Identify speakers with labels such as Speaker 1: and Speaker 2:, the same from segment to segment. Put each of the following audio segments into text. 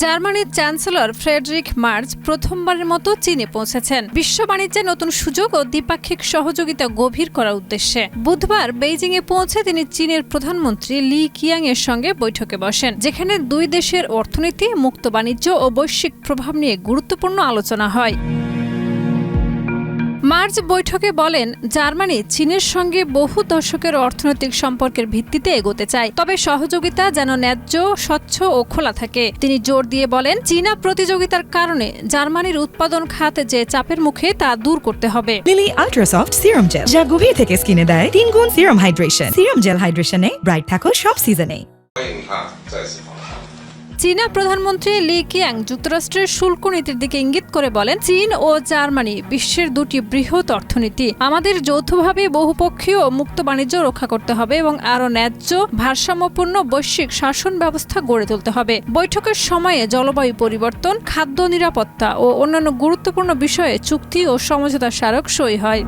Speaker 1: জার্মানির chancellor Friedrich merge প্রথমবারের মতো চীনে পৌঁছেছেন বিশ্ব বাণিজ্যে নতুন সুযোগ ও দ্বিপাক্ষিক সহযোগিতা গভীর করার উদ্দেশ্যে। বুধবার বেইজিংয়ে পৌঁছে তিনি চীনের প্রধানমন্ত্রী লি কিয়াং এর সঙ্গে বৈঠকে বসেন, যেখানে দুই দেশের অর্থনীতি, মুক্ত বাণিজ্য ও বৈশ্বিক প্রভাব নিয়ে গুরুত্বপূর্ণ আলোচনা হয়। মার্চ বৈঠকে বলেন, জার্মানি চীনের সঙ্গে বহু দশকের অর্থনৈতিক সম্পর্কের ভিত্তিতে এগোতে চায়, তবে সহযোগিতা যেন ন্যায্য, স্বচ্ছ ও খোলা থাকে। তিনি জোর দিয়ে বলেন, চীনা প্রতিযোগিতার কারণে জার্মানির উৎপাদন খাতে যে চাপের মুখে তা দূর করতে হবে।
Speaker 2: লিলি আল্ট্রাসফট সিরাম জেল, যা গভীর থেকে স্কিনে দেয় 3 গুণ সিরাম হাইড্রেশন। সিরাম জেল হাইড্রেশনে ব্রাইট থাকো সব সিজনে।
Speaker 1: চীনা প্রধানমন্ত্রী লি কিয়াং যুক্তরাষ্ট্রের শুল্ক নীতির দিকে ইঙ্গিত করে বলেন, চীন ও জার্মানি বিশ্বের দুটি বৃহৎ অর্থনীতি। আমাদের যৌথভাবে বহুপক্ষীয় মুক্ত বাণিজ্য রক্ষা করতে হবে এবং আরও ন্যায্য, ভারসাম্যপূর্ণ বৈশ্বিক শাসন ব্যবস্থা গড়ে তুলতে হবে। বৈঠকের সময়ে জলবায়ু পরিবর্তন, খাদ্য নিরাপত্তা ও অন্যান্য গুরুত্বপূর্ণ বিষয়ে চুক্তি ও সমঝোতা স্মারক সই হয়।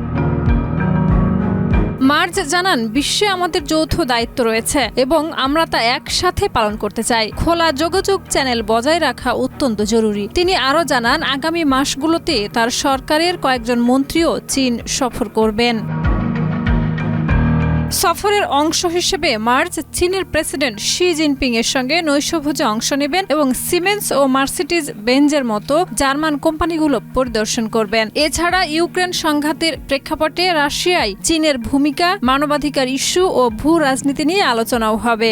Speaker 1: মার্জ জানান, বিশ্বে আমাদের যৌথ দায়িত্ব রয়েছে এবং আমরা তা একসাথে পালন করতে চাই। খোলা যোগাযোগ চ্যানেল বজায় রাখা অত্যন্ত জরুরি। তিনি আরও জানান, আগামী মাসগুলোতে তার সরকারের কয়েকজন মন্ত্রীও চীন সফর করবেন। সফরের অংশ হিসেবে মার্চ চীনের প্রেসিডেন্ট শি জিনপিং এর সঙ্গে নৈশভোজে অংশ নেবেন এবং সিমেন্স ও মার্সিডিজ বেঞ্জের মতো জার্মান কোম্পানিগুলো পরিদর্শন করবেন। এছাড়া ইউক্রেন সংঘাতের প্রেক্ষাপটে রাশিয়ায় চীনের ভূমিকা, মানবাধিকার ইস্যু ও ভূ রাজনীতি নিয়ে আলোচনাও হবে।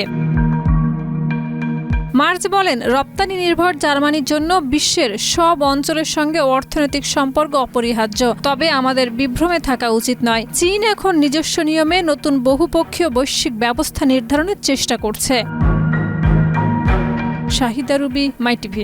Speaker 1: মার্চ বলেন, রপ্তানি নির্ভর জার্মানির জন্য বিশ্বের সব অঞ্চলের সঙ্গে অর্থনৈতিক সম্পর্ক অপরিহার্য, তবে আমাদের বিভ্রমে থাকা উচিত নয়। চীন এখন নিজস্ব নিয়মে নতুন বহুপক্ষীয় বৈশ্বিক ব্যবস্থা নির্ধারণের চেষ্টা করছে। শাহিদা রুবি, মাই টিভি।